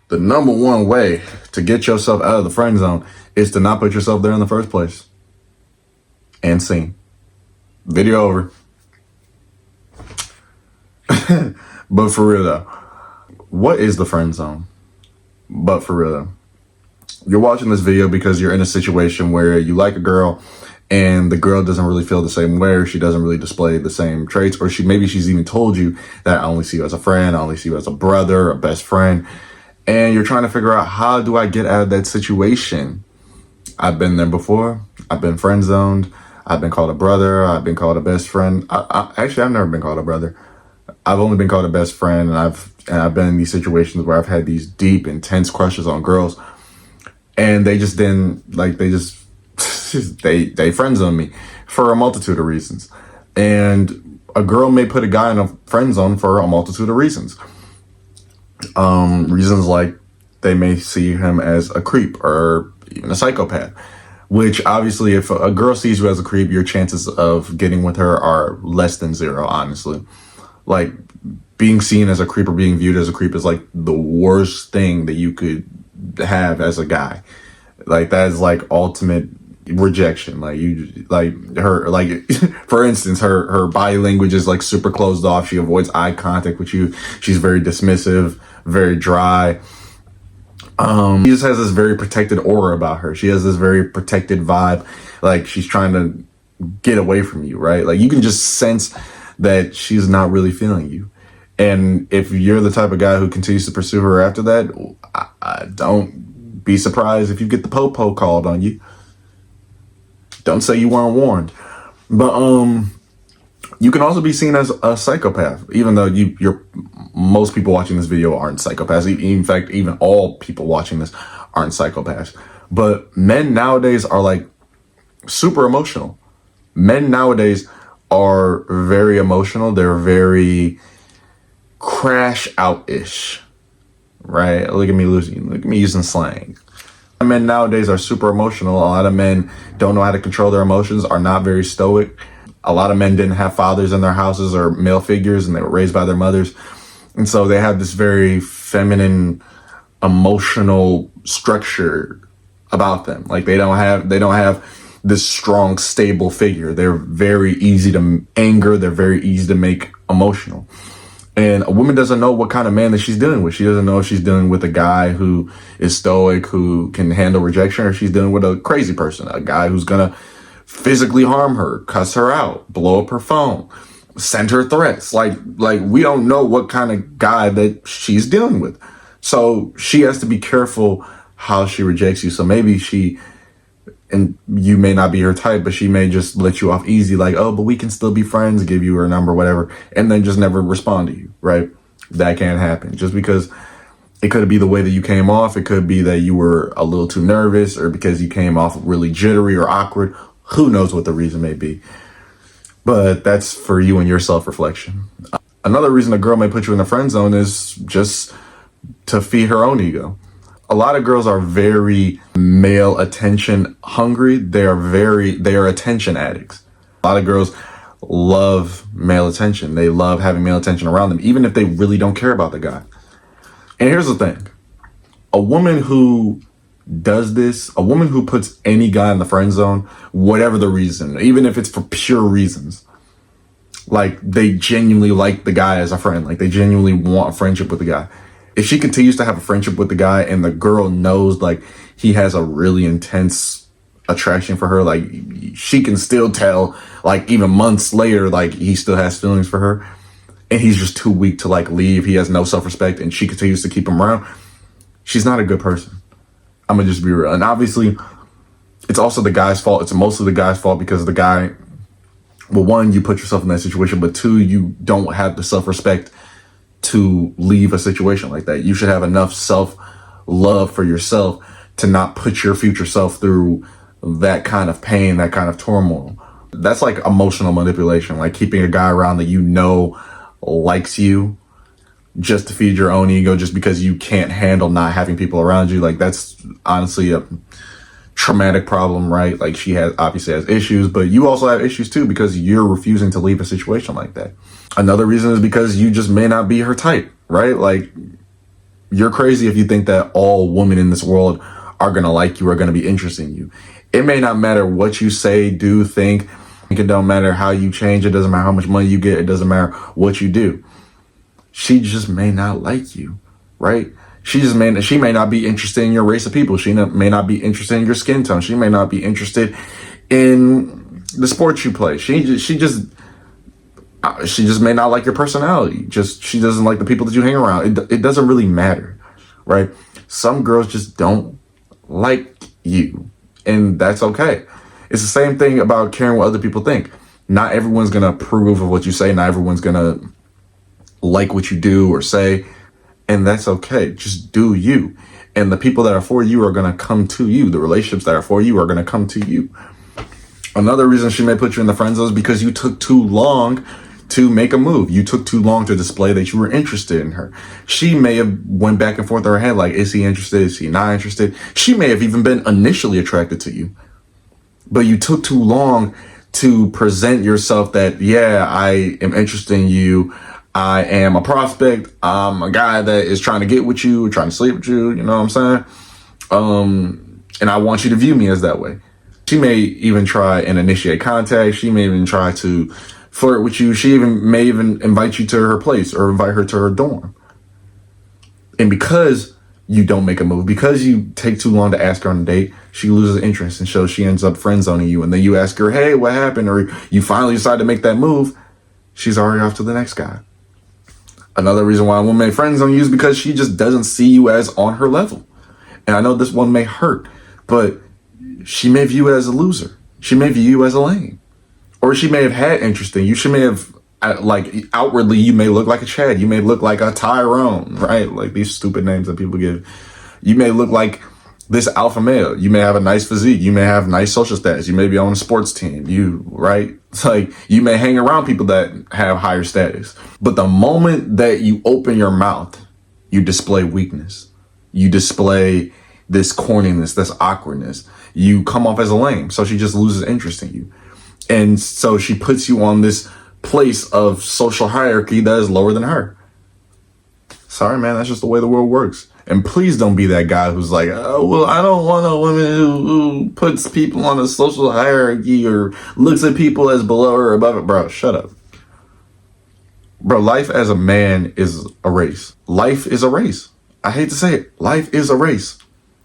The number one way to get yourself out of the friend zone is to not put yourself there in the first place. And scene. Video over. But for real though, what is the friend zone? But for real though, you're watching this video because you're in a situation where you like a girl and the girl doesn't really feel the same way, or she doesn't really display the same traits, or maybe she's even told you that I only see you as a friend, I only see you as a brother, a best friend. And you're trying to figure out, how do I get out of that situation? I've been there before. I've been friend zoned. I've been called a brother. I've been called a best friend. Actually, I've never been called a brother. I've only been called a best friend, and I've been in these situations where I've had these deep, intense crushes on girls, and they just didn't like. They friend zoned me for a multitude of reasons, and a girl may put a guy in a friend zone for a multitude of reasons. Reasons like they may see him as a creep or even a psychopath, which obviously if a girl sees you as a creep, your chances of getting with her are less than zero, honestly. Like, being seen as a creep or being viewed as a creep is like the worst thing that you could have as a guy. Like, that is like ultimate rejection. Like, you like her, like for instance, her body language is like super closed off. She avoids eye contact with you. She's very dismissive, very dry. She just has this very protected aura about her. She has this very protected vibe. Like, she's trying to get away from you, right? Like, you can just sense that she's not really feeling you. And if you're the type of guy who continues to pursue her after that, I don't be surprised if you get the po-po called on you. Don't say you weren't warned. But you can also be seen as a psychopath, even though most people watching this video aren't psychopaths. In fact, even all people watching this aren't psychopaths. But men nowadays are like super emotional. Men nowadays are very emotional. They're very crash out-ish, right? Look at me using slang. Men nowadays are super emotional. A lot of men don't know how to control their emotions, are not very stoic. A lot of men didn't have fathers in their houses or male figures, and they were raised by their mothers. And so they have this very feminine, emotional structure about them. Like, they don't have this strong, stable figure. They're very easy to anger. They're very easy to make emotional. And a woman doesn't know what kind of man that she's dealing with. She doesn't know if she's dealing with a guy who is stoic, who can handle rejection, or she's dealing with a crazy person, a guy who's gonna physically harm her, cuss her out, blow up her phone, send her threats. Like we don't know what kind of guy that she's dealing with. So she has to be careful how she rejects you. So maybe and you may not be her type, but she may just let you off easy, like, oh, but we can still be friends, give you her number, whatever, and then just never respond to you, right? That can't happen. Just because it could be the way that you came off, it could be that you were a little too nervous, or because you came off really jittery or awkward. Who knows what the reason may be? But that's for you and your self-reflection. Another reason a girl may put you in the friend zone is just to feed her own ego. A lot of girls are very male attention hungry. They are attention addicts. A lot of girls love male attention. They love having male attention around them, even if they really don't care about the guy. And here's the thing. A woman who does this, a woman who puts any guy in the friend zone, whatever the reason, even if it's for pure reasons, like they genuinely like the guy as a friend, like they genuinely want a friendship with the guy. If she continues to have a friendship with the guy and the girl knows like he has a really intense attraction for her, like she can still tell, like even months later, like he still has feelings for her, and he's just too weak to like leave. He has no self-respect, and she continues to keep him around. She's not a good person. I'm gonna just be real. And obviously it's also the guy's fault. It's mostly the guy's fault because the guy, well, one, you put yourself in that situation, but two, you don't have the self-respect to leave a situation like that. You should have enough self-love for yourself to not put your future self through that kind of pain, that kind of turmoil. That's like emotional manipulation, like keeping a guy around that you know likes you just to feed your own ego, just because you can't handle not having people around you. Like, that's honestly a traumatic problem, right? Like, she obviously has issues, but you also have issues too, because you're refusing to leave a situation like that. Another reason is because you just may not be her type, right? Like, You're crazy if you think that all women in this world are going to like you, are going to be interested in you. It may not matter what you say, do, think. It don't matter how you change. It doesn't matter how much money you get. It doesn't matter what you do. She just may not like you, right? She may not be interested in your race of people. She may not be interested in your skin tone. She may not be interested in the sports you play. She just may not like your personality. She doesn't like the people that you hang around. It doesn't really matter, right? Some girls just don't like you, and that's okay. It's the same thing about caring what other people think. Not everyone's gonna approve of what you say. Not everyone's gonna like what you do or say, and that's okay. Just do you. And the people that are for you are gonna come to you. The relationships that are for you are gonna come to you. Another reason she may put you in the friend zone is because you took too long to make a move. You took too long to display that you were interested in her. She may have went back and forth in her head like, is he interested? Is he not interested? She may have even been initially attracted to you, but you took too long to present yourself that, yeah, I am interested in you. I am a prospect. I'm a guy that is trying to get with you, trying to sleep with you. You know what I'm saying? And I want you to view me as that way. She may even try and initiate contact. She may even try to flirt with you. She may even invite you to her place or invite her to her dorm. And because you don't make a move, because you take too long to ask her on a date, she loses interest, and so she ends up friend zoning you. And then you ask her, hey, what happened? Or you finally decide to make that move. She's already off to the next guy. Another reason why a woman may friend zone you is because she just doesn't see you as on her level. And I know this one may hurt, but she may view you as a loser. She may view you as a lame. Or she may have had interest in you. She may have, like, outwardly, you may look like a Chad. You may look like a Tyrone, right? Like these stupid names that people give. You may look like this alpha male. You may have a nice physique. You may have nice social status. You may be on a sports team. Right? It's like you may hang around people that have higher status. But the moment that you open your mouth, you display weakness. You display this corniness, this awkwardness. You come off as a lame. So she just loses interest in you. And so she puts you on this place of social hierarchy that is lower than her. Sorry, man, that's just the way the world works. And please don't be that guy who's like, oh, well, I don't want a woman who puts people on a social hierarchy or looks at people as below or above it. Bro, shut up. Bro, life as a man is a race. Life is a race. I hate to say it. Life is a race.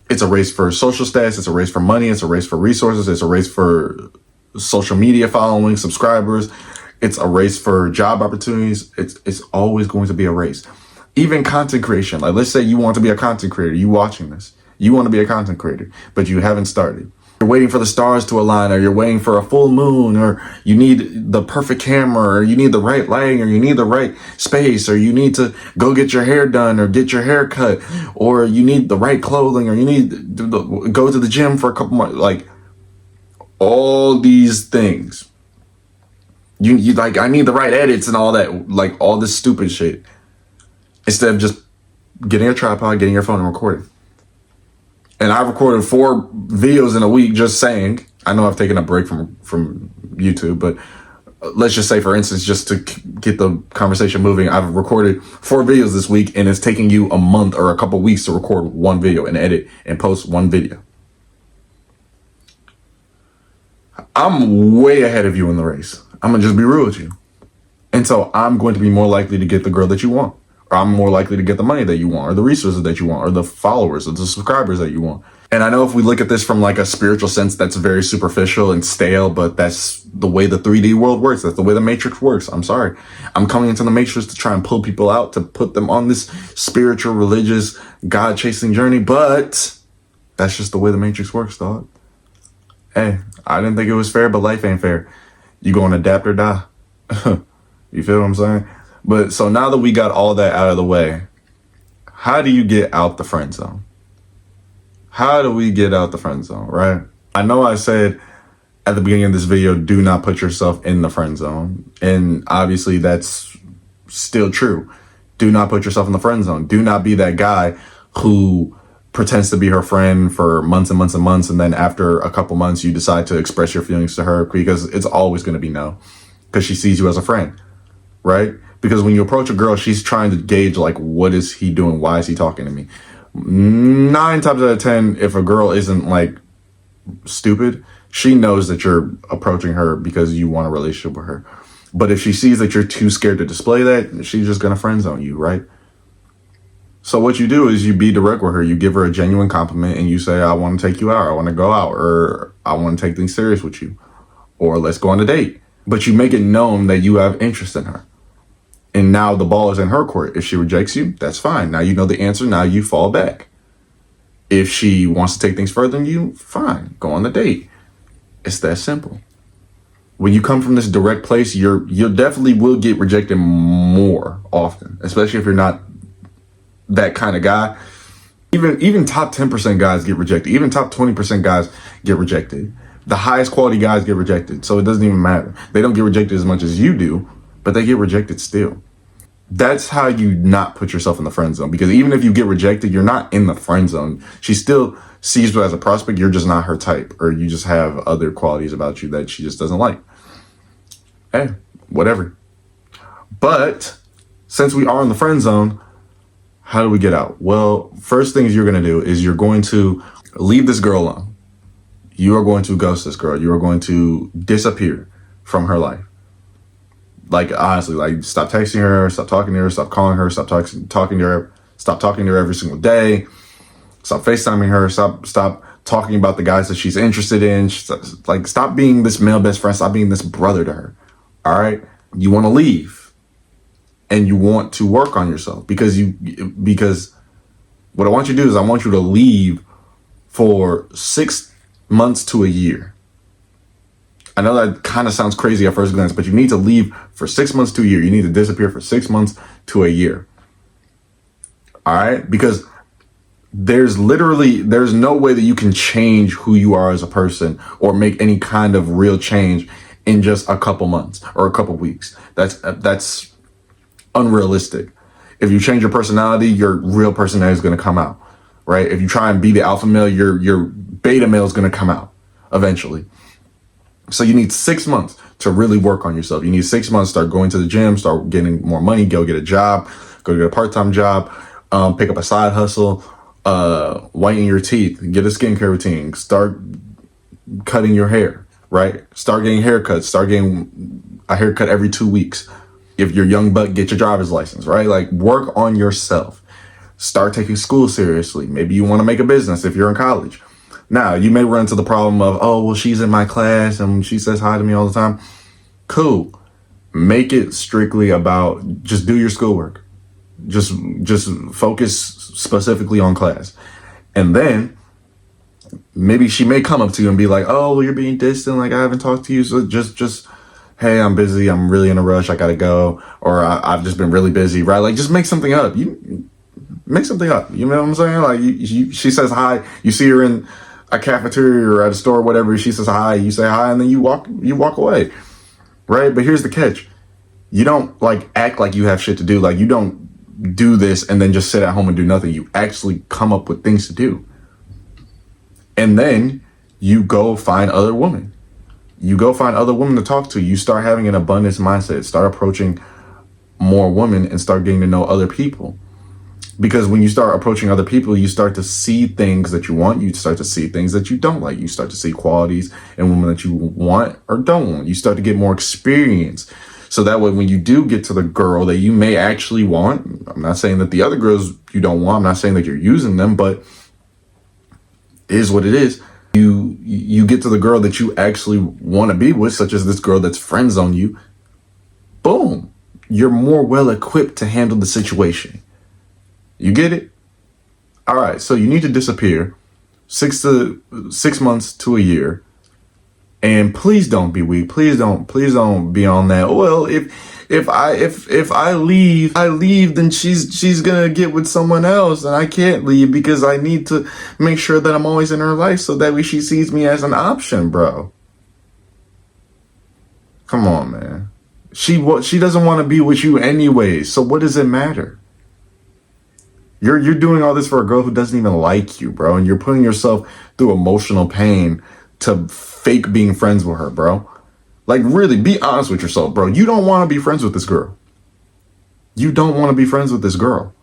It's a race for social status. It's a race for money. It's a race for resources. It's a race for social media following, subscribers. It's a race for job opportunities. It's always going to be a race. Even content creation. Like, let's say you want to be a content creator. You watching this. You want to be a content creator, but you haven't started. You're waiting for the stars to align, or you're waiting for a full moon, or you need the perfect camera, or you need the right lighting, or you need the right space, or you need to go get your hair done or get your hair cut, or you need the right clothing, or you need to go to the gym for a couple months. Like, all these things. You like, I need the right edits and all that, like all this stupid shit. Instead of just getting a tripod, getting your phone and recording. And I've recorded 4 videos in a week just saying, I know I've taken a break from YouTube, but let's just say, for instance, just to get the conversation moving, I've recorded 4 videos this week, and it's taking you a month or a couple weeks to record one video and edit and post one video. I'm way ahead of you in the race. I'm gonna just be real with you. And so I'm going to be more likely to get the girl that you want. Or I'm more likely to get the money that you want, or the resources that you want, or the followers, or the subscribers that you want. And I know if we look at this from like a spiritual sense, that's very superficial and stale, but that's the way the 3D world works. That's the way the Matrix works. I'm sorry. I'm coming into the Matrix to try and pull people out, to put them on this spiritual, religious, God-chasing journey, but that's just the way the Matrix works, dog. Hey, I didn't think it was fair, but life ain't fair. You gonna adapt or die. You feel what I'm saying? But so now that we got all that out of the way, how do you get out the friend zone? How do we get out the friend zone, right? I know I said at the beginning of this video, do not put yourself in the friend zone. And obviously that's still true. Do not put yourself in the friend zone. Do not be that guy who pretends to be her friend for months and months and months. And then after a couple months, you decide to express your feelings to her, because it's always going to be no, because she sees you as a friend, right? Because when you approach a girl, she's trying to gauge, like, what is he doing? Why is he talking to me? 9 times out of 10, if a girl isn't, like, stupid, she knows that you're approaching her because you want a relationship with her. But if she sees that you're too scared to display that, she's just going to friend zone you, right? So what you do is you be direct with her. You give her a genuine compliment and you say, I want to take you out. I want to go out, or I want to take things serious with you, or let's go on a date. But you make it known that you have interest in her. And now the ball is in her court. If she rejects you, that's fine. Now you know the answer. Now you fall back. If she wants to take things further than you, fine. Go on the date. It's that simple. When you come from this direct place, you definitely will get rejected more often, especially if you're not that kind of guy. Even top 10% guys get rejected. Even top 20% guys get rejected. The highest quality guys get rejected. So it doesn't even matter. They don't get rejected as much as you do, but they get rejected still. That's how you not put yourself in the friend zone. Because even if you get rejected, you're not in the friend zone. She still sees you as a prospect. You're just not her type, or you just have other qualities about you that she just doesn't like. Hey, whatever. But since we are in the friend zone, how do we get out? Well, first things you're going to do is you're going to leave this girl alone. You are going to ghost this girl. You are going to disappear from her life. Like, honestly, like, stop texting her, stop talking to her, stop calling her, stop talking to her, stop talking to her every single day, stop FaceTiming her, stop talking about the guys that she's interested in. Like, stop being this male best friend, stop being this brother to her. All right? You want to leave. And you want to work on yourself because what I want you to do is I want you to leave for 6 months to a year. I know that kind of sounds crazy at first glance, but you need to leave for 6 months to a year. You need to disappear for 6 months to a year. All right? Because there's no way that you can change who you are as a person or make any kind of real change in just a couple months or a couple weeks. That's unrealistic. If you change your personality, your real personality is going to come out, right? If you try and be the alpha male, your beta male is going to come out eventually. So you need 6 months to really work on yourself. You need 6 months to start going to the gym, start getting more money, go get a job, go get a part-time job, pick up a side hustle, whiten your teeth, get a skincare routine, start cutting your hair, right? Start getting haircuts, start getting a haircut every 2 weeks. If you're young buck, get your driver's license, right? Like, work on yourself. Start taking school seriously. Maybe you want to make a business if you're in college. Now, you may run into the problem of, oh, well, she's in my class and she says hi to me all the time. Cool. Make it strictly about just do your schoolwork. Just focus specifically on class. And then maybe she may come up to you and be like, oh, well, you're being distant. Like, I haven't talked to you. So just hey, I'm busy. I'm really in a rush. I got to go. Or I've just been really busy, right? Like, just make something up. You make something up. You know what I'm saying? Like, she says hi. You see her in a cafeteria or at a store or whatever. She says hi. You say hi, and then you walk away, right? But here's the catch. You don't, like, act like you have shit to do. Like, you don't do this and then just sit at home and do nothing. You actually come up with things to do. And then you go find other women. You go find other women to talk to. You start having an abundance mindset. Start approaching more women and start getting to know other people. Because when you start approaching other people, you start to see things that you want. You start to see things that you don't like. You start to see qualities in women that you want or don't want. You start to get more experience. So that way, when you do get to the girl that you may actually want, I'm not saying that the other girls you don't want. I'm not saying that you're using them, but it is what it is. You get to the girl that you actually want to be with, such as this girl that's friend zone you. Boom. You're more well equipped to handle the situation. You get it? All right. So you need to disappear 6 months to a year. And please don't be weak. Please don't be on that. Well, if I leave, then she's gonna get with someone else, and I can't leave because I need to make sure that I'm always in her life so that way she sees me as an option, bro. Come on, man. She doesn't want to be with you anyway, so what does it matter? You're doing all this for a girl who doesn't even like you, bro, and you're putting yourself through emotional pain to fake being friends with her, bro. Like, really, be honest with yourself, bro. You don't want to be friends with this girl. You don't want to be friends with this girl.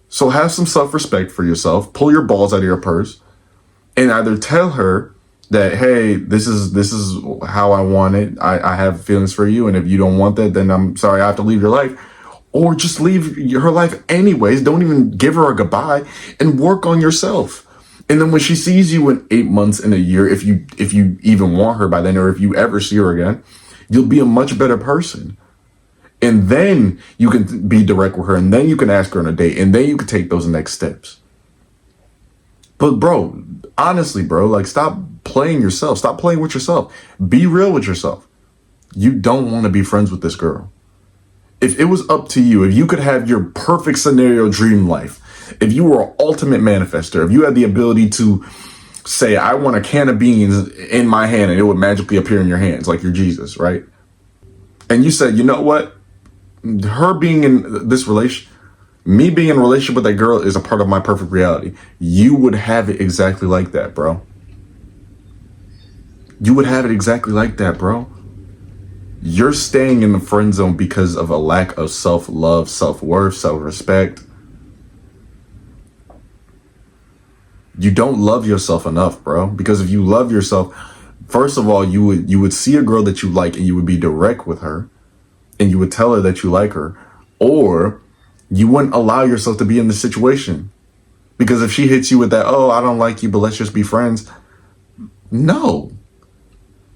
So have some self-respect for yourself. Pull your balls out of your purse and either tell her that, hey, this is how I want it. I have feelings for you. And if you don't want that, then I'm sorry, I have to leave your life. Or just leave her life anyways. Don't even give her a goodbye and work on yourself. And then when she sees you in 8 months, in a year, if you even want her by then, or if you ever see her again, you'll be a much better person. And then you can be direct with her, and then you can ask her on a date, and then you can take those next steps. But bro, honestly, bro, like, stop playing yourself. Stop playing with yourself. Be real with yourself. You don't want to be friends with this girl. If it was up to you, if you could have your perfect scenario dream life, if you were an ultimate manifester, if you had the ability to say, I want a can of beans in my hand and it would magically appear in your hands like you're Jesus, right? And you said, you know what? Her being in this relation, me being in a relationship with that girl is a part of my perfect reality. You would have it exactly like that, bro. You would have it exactly like that, bro. You're staying in the friend zone because of a lack of self-love, self-worth, self-respect. You don't love yourself enough, bro. Because if you love yourself, first of all, you would see a girl that you like and you would be direct with her and you would tell her that you like her, or you wouldn't allow yourself to be in this situation. Because if she hits you with that, oh, I don't like you, but let's just be friends. No.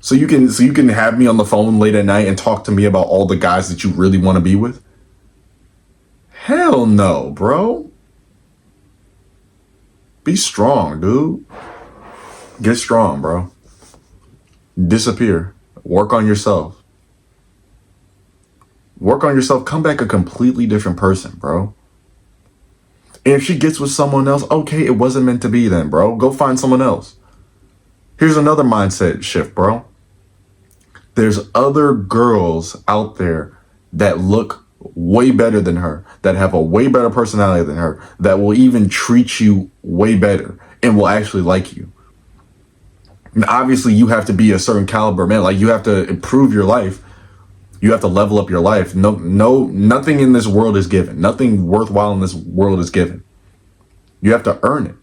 So you can have me on the phone late at night and talk to me about all the guys that you really want to be with? Hell no, bro. Be strong, dude. Get strong, bro. Disappear. Work on yourself. Work on yourself. Come back a completely different person, bro. And if she gets with someone else, okay, it wasn't meant to be then, bro. Go find someone else. Here's another mindset shift, bro. There's other girls out there that look way better than her, that have a way better personality than her, that will even treat you way better and will actually like you. And obviously you have to be a certain caliber, man. Like, you have to improve your life. You have to level up your life. Nothing in this world is given. Nothing worthwhile in this world is given. You have to earn it.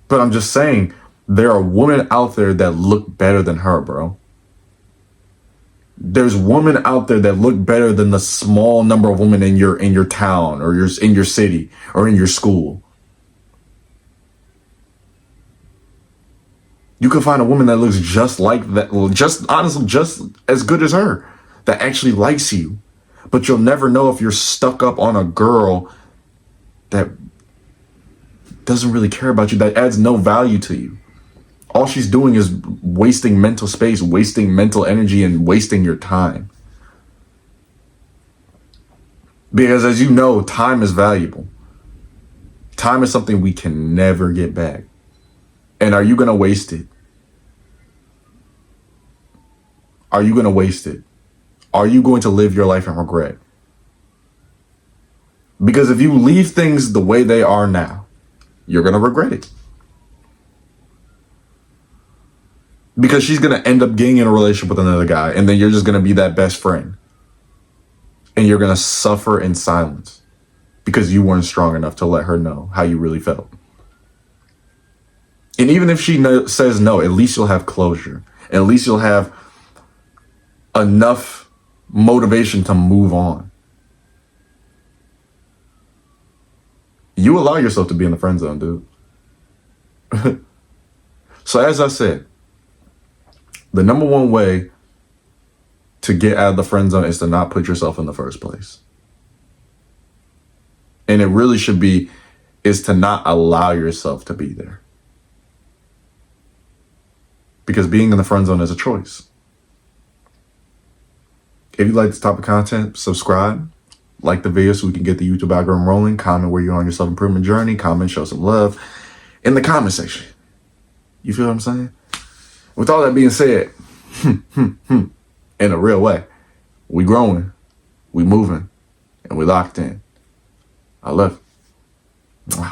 But I'm just saying, there are women out there that look better than her, bro. There's women out there that look better than the small number of women in your town or in your city or in your school. You can find a woman that looks just like that, honestly, just as good as her, that actually likes you. But you'll never know if you're stuck up on a girl that doesn't really care about you, that adds no value to you. All she's doing is wasting mental space, wasting mental energy, and wasting your time. Because as you know, time is valuable. Time is something we can never get back. And are you going to waste it? Are you going to waste it? Are you going to live your life in regret? Because if you leave things the way they are now, you're going to regret it. Because she's going to end up getting in a relationship with another guy, and then you're just going to be that best friend. And you're going to suffer in silence because you weren't strong enough to let her know how you really felt. And even if she says no, at least you'll have closure. At least you'll have enough motivation to move on. You allow yourself to be in the friend zone, dude. So as I said, the number one way to get out of the friend zone is to not put yourself in the first place. And it really should be is to not allow yourself to be there. Because being in the friend zone is a choice. If you like this type of content, subscribe, like the video so we can get the YouTube algorithm rolling, comment where you're on your self-improvement journey, comment, show some love in the comment section. You feel what I'm saying? With all that being said, in a real way, we growing, we moving, and we locked in. I love you.